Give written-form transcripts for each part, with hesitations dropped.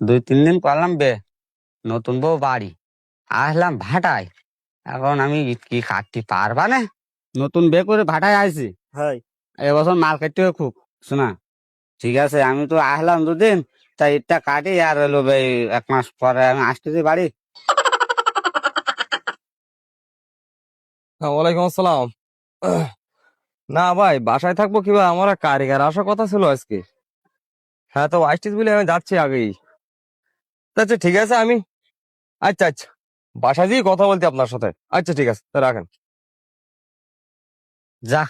2-3 দিন করলাম বে, নতুন বউ বাড়ি, আসলাম ভাটায়। এখন আমি কি কাটতে পারবা না? নতুন বে করে ভাটায় আইছি। হাই এবছর মাল কাটতে হবে খুব। শোনা, ঠিক আছে, আমি তো আসলাম 2 দিন, তাই এটা কাটি আর হলো 1 মাস পরে আমি আসতেছি বাড়ি। ওয়ালাইকুম আসসালাম। না ভাই, বাসায় থাকবো কিভাবে? আমার এক কারিগর আসার কথা ছিল আজকে। হ্যাঁ, তো আসছিস বলে আমি যাচ্ছি আগেই। আচ্ছা ঠিক আছে, আমি আচ্ছা আচ্ছা বাসায় দিয়ে কথা বলতে আপনার সাথে। আচ্ছা ঠিক আছে, তা রাখেন। যা,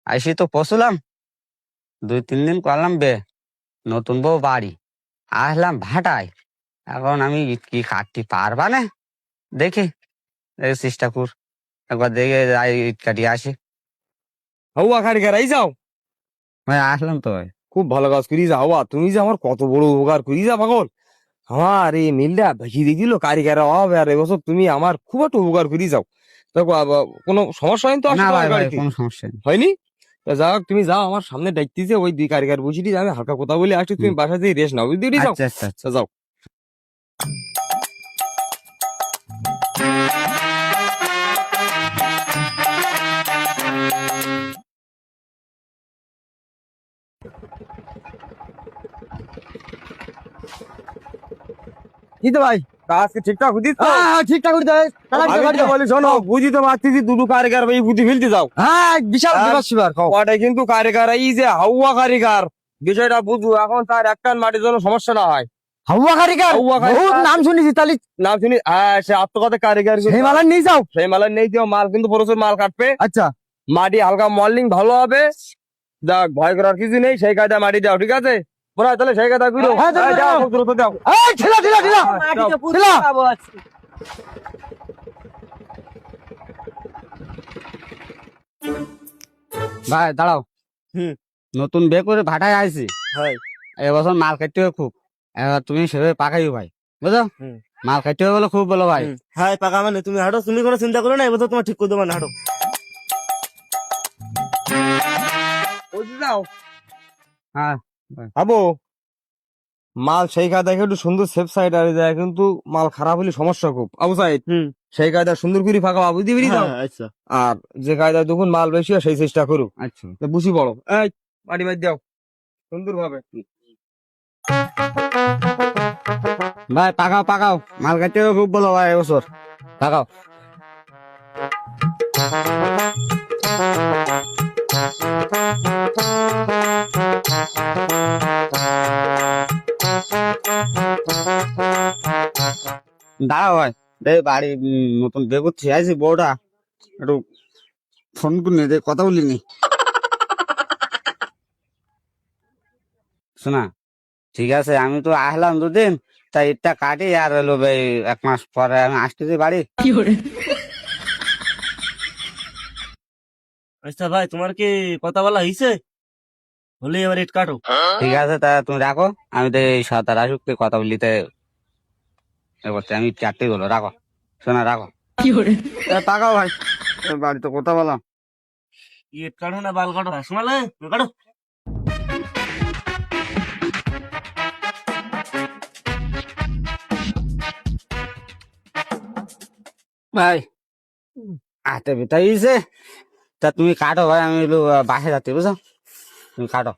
আইসি তো পশুলাম, 2-3 দিন করলাম বে, নতুন বউ বাড়ি, আসলাম ভাটায়। এখন আমি কি কাটতে পারবা না? দেখি, চেষ্টা কর, একবার দেখে যাই, ইট কাটিয়ে আসি। হাউয়া কারিগর এই যাও। ভাই আসলাম তো ভাই। খুব ভালো কাজ করি যা হাওয়া, তুমি যে আমার কত বড় উপকার করি যা পাগল। আমার এই মিলটা বেশি দিয়ে দিল কারিগর অভাবে, আর এবছর তুমি আমার খুব একটা উপকার করি যাও। দেখো কোনো সমস্যা হয়নি তো? না আসলে ভাই ভাই, গাড়িতে কোনো সমস্যা নেই। হয়নি? তা যাও, তুমি যাও আমার সামনে ডাকতেছে ওই 2 কারিগর বুঝিয়ে আমি হালকা কথা বলে আসছি, তুমি হুম, বাসা দিয়ে রেস্ট নাও, বুঝতে যাও। আচ্ছা আচ্ছা আচ্ছা। তা যাও। কি তো ভাই? কাজ কি ঠিকঠাক বুঝিস তো? হ্যাঁ ঠিকঠাক করে দেয়। আমি তো বলি শোনো, বুঝি তো পারতেছি দুটো কারিগর ভাই বুদ্ধি ফেলতে যাও। হ্যাঁ বিশাল হ্যাঁ। বিপদ শিবার খাও। ওটাই কিন্তু কারিগর, এই যে হাউয়া কারিগর, বিষয়টা বুঝু এখন, তার একটা মাটির জন্য সমস্যা না হয়। হাওয়া কারিগর হাউয়া কারিগর। বহুত নাম শুনেছি, তাহলে নাম শুনি, হ্যাঁ, সে আত্মকথা কারিগর কিন্তু। সেই মালা নিয়ে যাও। সেই মালের নেই দিও, মাল কিন্তু প্রচুর মাল কাটবে। আচ্ছা মাটি হালকা মল্লিং ভালো হবে। দেখ, ভয় করার কিছু নেই, সেই কায়দা মাটি দাও, ঠিক আছে? মনে হয় তাহলে সেই কায়দা করো। হ্যাঁ, দাও, দাও, দাও। খুব দ্রুত দাও। এই ঠেলা ঠেলা ঠেলা ঠেলা। ভাই দাঁড়াও। হুম। নতুন বে করে ভাটায় আইছি, হাই এবছর মাল কাটতে হবে খুব। এবার তুমি সেভাবে পাকাইও ভাই, বুঝো? হুম। মাল কাটতে হবে বলে খুব বলো ভাই। হাই পাকা মানে তুমি হাঁটো, তুমি কোনো চিন্তা করো না, এবার তোমার ঠিক করে দেবো না, হাঁটো। বুঝতে দাও। হ্যাঁ আবো, মাল সেই কায়দা একটু সুন্দর সেফ সাইড আর যায়, কিন্তু মাল খারাপ হলে সমস্যা খুব। আবু সাইড, হুম। সেই কায়দা সুন্দর করে ফাঁকা বুঝতে পেরি দাও। হ্যাঁ, আচ্ছা আর যে কায়দায় দেখুন মাল বেশি হয় সেই চেষ্টা করো। আচ্ছা বুঝি বড় এই মাটি মাটি দাও সুন্দর ভাবে। ভাই, পাকাও পাকাও, মাল কাটতে হবে খুব বলো ভাই এবছর, পাকাও। দাঁড়াও ভাই, বাড়ি নতুন বে করছি আইছি, বউটা একটু ফোন করে দে, কথা বলিনি। শোনা, ঠিক আছে, আমি তো আসলাম 2 দিন, তাই এটা কাটি আর হলো 1 মাস পরে আমি আসতেছি বাড়ি। আচ্ছা ভাই, তোমার কি কথা বলা হয়েছে? হলে এবার ইট কাটো। ঠিক আছে, তা তুমি রাখো, আমি তো এই 7-8 কথা বলিতে করছি, আমি চারটেই বলো, রাখো। শোনা, রাখো। পাকাও ভাই, বাড়িতে কথা বললাম। ইট কাটো না বাল কাটো? শোনালে কাটো। ভাই হাতে বেটাইছে, তা তুমি কাটো ভাই, আমি বাসে যাচ্ছি, বুঝছো? তুমি কাটো।